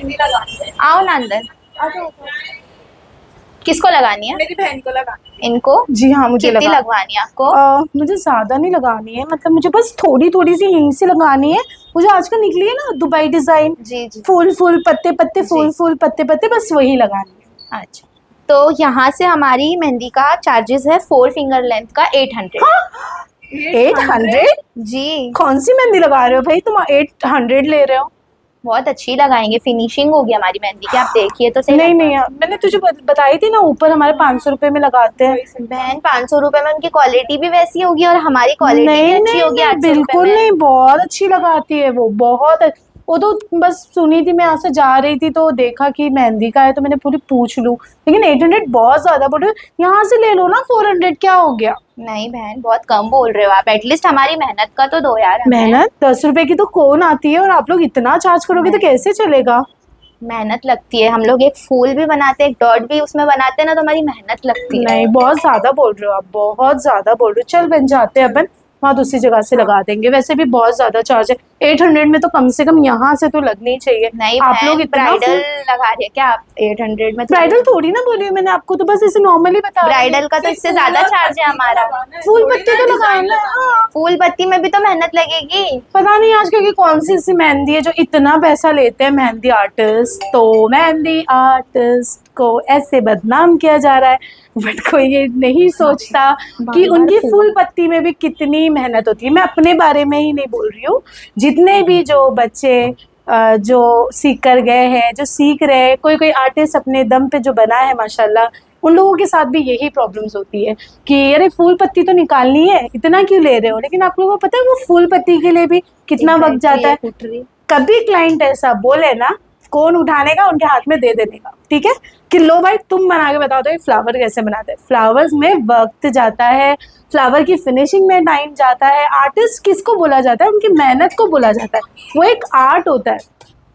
मेहंदी लगानी है। आओ ना अंदर। आ जाओ, आ जाओ। किसको लगानी है? मेरी बहन को लगानी है। इनको? जी हाँ, मुझे कितनी लगा लगवानी है आपको? मुझे ज्यादा नहीं लगानी है, मतलब मुझे बस थोड़ी थोड़ी सी यहीं से लगानी है। मुझे आजकल निकली है ना दुबई डिजाइन, जी जी। फूल फूल पत्ते पत्ते, जी। फूल फूल पत्ते पत्ते, बस वही लगानी है। अच्छा, तो यहाँ से हमारी मेहंदी का चार्जेस है 4 फिंगर लेंथ का 800। 800? जी, कौन सी मेहंदी लगा रहे हो भाई तुम, 800 ले रहे हो? बहुत अच्छी लगाएंगे, फिनिशिंग होगी हमारी मेहंदी की, आप देखिए तो सही। नहीं नहीं यार, मैंने तुझे बताई थी ना, ऊपर हमारे 500 रुपए में लगाते हैं। बहन 500 रुपए में उनकी क्वालिटी भी वैसी होगी और हमारी क्वालिटी भी नहीं अच्छी नहीं होगी नहीं, 800 रुपए बिल्कुल में। नहीं, बहुत अच्छी लगाती है वो, वो तो बस सुनी थी, मैं यहाँ से जा रही थी तो देखा कि मेहंदी का है तो मैंने पूरी पूछ लूं, लेकिन 800 बहुत ज्यादा बोल रहे हो। यहाँ से ले लो ना 400, क्या हो गया? नहीं बहन, बहुत कम बोल रहे हो आप, एटलीस्ट हमारी मेहनत का तो दो यार हमें। मेहनत 10 रुपए की तो कौन आती है, और आप लोग इतना चार्ज करोगे तो कैसे चलेगा? मेहनत लगती है, हम लोग एक फूल भी बनाते हैं, एक डॉट भी उसमें बनाते हैं ना, तो हमारी मेहनत लगती है। नहीं, बहुत ज्यादा बोल रहे हो आप, बहुत ज्यादा बोल रहे हो। चल बन जाते हैं अपन, वहाँ दूसरी जगह से लगा देंगे, वैसे भी बहुत ज्यादा चार्ज है। 800 में तो कम से कम यहाँ से तो लगनी चाहिए। नहीं आप लोग इतना ब्राइडल लगा रहे हैं क्या आप 800 में? ब्राइडल थोड़ी ना बोली मैंने आपको, तो बस इसे नॉर्मली बता रही हूँ। ब्राइडल का तो इससे ज्यादा चार्ज है हमारा। फूल पत्ती तो लगाना है, हाँ। फूल पत्ती में भी तो मेहनत लगेगी। पता नहीं आजकल की कौन सी ऐसी मेहंदी है जो इतना पैसा लेते हैं मेहंदी आर्टिस्ट, तो मेहंदी आर्टिस्ट को ऐसे बदनाम किया जा रहा है, बट कोई ये नहीं सोचता कि उनकी फूल पत्ती में भी कितनी मेहनत होती है। मैं अपने बारे में ही नहीं बोल रही हूँ, जितने भी जो बच्चे जो सीख कर गए हैं, जो सीख रहे हैं, कोई कोई आर्टिस्ट अपने दम पे जो बना है माशाल्लाह, उन लोगों के साथ भी यही प्रॉब्लम्स होती है कि अरे फूल पत्ती तो निकालनी है, इतना क्यों ले रहे हो? लेकिन आप लोगों को पता है वो फूल पत्ती के लिए भी कितना वक्त जाता है। कभी क्लाइंट ऐसा बोले ना, कौन उठाने का, उनके हाथ में दे देने का, ठीक है, कि लो भाई तुम बना के बताओ तो ये फ्लावर कैसे बनाते हैं। फ्लावर्स में वक्त जाता है, फ्लावर की फिनिशिंग में टाइम जाता है। आर्टिस्ट किसको बोला जाता है? उनकी मेहनत को बोला जाता है, वो एक आर्ट होता है।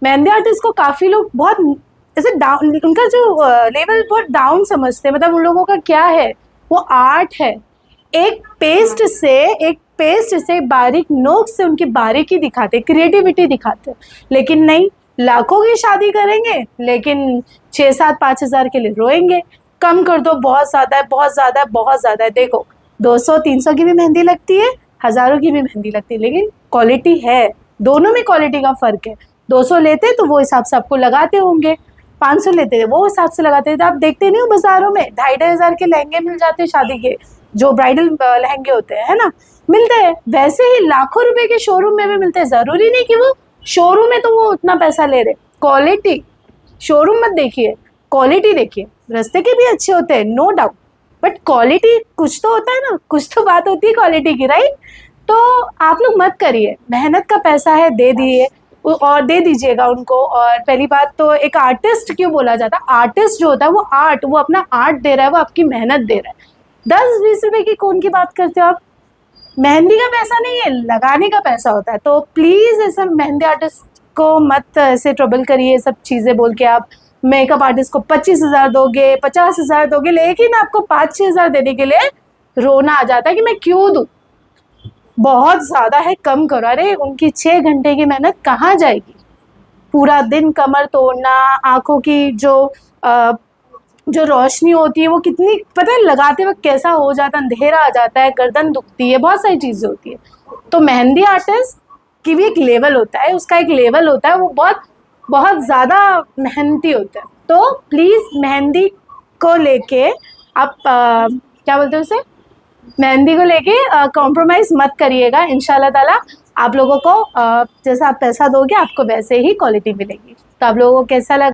मेहंदी आर्टिस्ट को काफ़ी लोग बहुत ऐसे डाउन, उनका जो लेवल बहुत डाउन समझते हैं, मतलब उन लोगों का क्या है, वो आर्ट है। एक पेस्ट से बारीक नोक से उनकी बारीकी दिखाते, क्रिएटिविटी दिखाते, लेकिन नहीं, लाखों की शादी करेंगे लेकिन 6-7 5,000 के लिए रोएंगे। कम कर दो, बहुत ज़्यादा है, बहुत ज़्यादा है, बहुत ज़्यादा है। देखो 200-300 की भी मेहंदी लगती है, हज़ारों की भी मेहंदी लगती है, लेकिन क्वालिटी है, दोनों में क्वालिटी का फ़र्क है। 200 लेते तो वो हिसाब से आपको लगाते होंगे, 500 लेते थे वो हिसाब से लगाते थे। आप देखते नहीं हो बाज़ारों में 2,500 के लहंगे मिल जाते हैं, शादी के जो ब्राइडल लहंगे होते हैं, है ना, मिलते हैं। वैसे ही लाखों रुपए के शोरूम में भी मिलते हैं, ज़रूरी नहीं कि वो शोरूम में तो वो उतना पैसा ले रहे। क्वालिटी, शोरूम मत देखिए, क्वालिटी देखिए। रास्ते के भी अच्छे होते हैं, नो डाउट, बट क्वालिटी कुछ तो होता है ना, कुछ तो बात होती है क्वालिटी की, राइट? तो आप लोग मत करिए, मेहनत का पैसा है, दे दिए और दे दीजिएगा उनको। और पहली बात तो एक आर्टिस्ट क्यों बोला जाता है? आर्टिस्ट जो होता है वो आर्ट, वो अपना आर्ट दे रहा है, वो आपकी मेहनत दे रहा है। 10-20 रुपए की कौन की बात करते हो आप? मेहंदी का पैसा नहीं है, लगाने का पैसा होता है। तो प्लीज़ ऐसा मेहंदी आर्टिस्ट को मत ऐसे ट्रबल करिए सब चीज़ें बोल के। आप मेकअप आर्टिस्ट को 25,000 दोगे, 50,000 दोगे, लेकिन आपको 5-6 हज़ार देने के लिए रोना आ जाता है कि मैं क्यों दूँ, बहुत ज़्यादा है, कम करो। अरे उनकी 6 घंटे की मेहनत कहाँ जाएगी? पूरा दिन कमर तोड़ना, आँखों की जो रोशनी होती है वो कितनी, पता है लगाते वक्त कैसा हो जाता है, अंधेरा आ जाता है, गर्दन दुखती है, बहुत सारी चीज़ें होती है। तो मेहंदी आर्टिस्ट की भी एक लेवल होता है, उसका एक लेवल होता है, वो बहुत बहुत ज़्यादा मेहनती होता है। तो प्लीज़ मेहंदी को लेके आप क्या बोलते हैं उसे, मेहंदी को लेके कॉम्प्रोमाइज़ मत करिएगा। इंशाल्लाह ताला आप लोगों को जैसा आप पैसा दोगे आपको वैसे ही क्वालिटी मिलेगी। तो आप लोगों को कैसा लगा?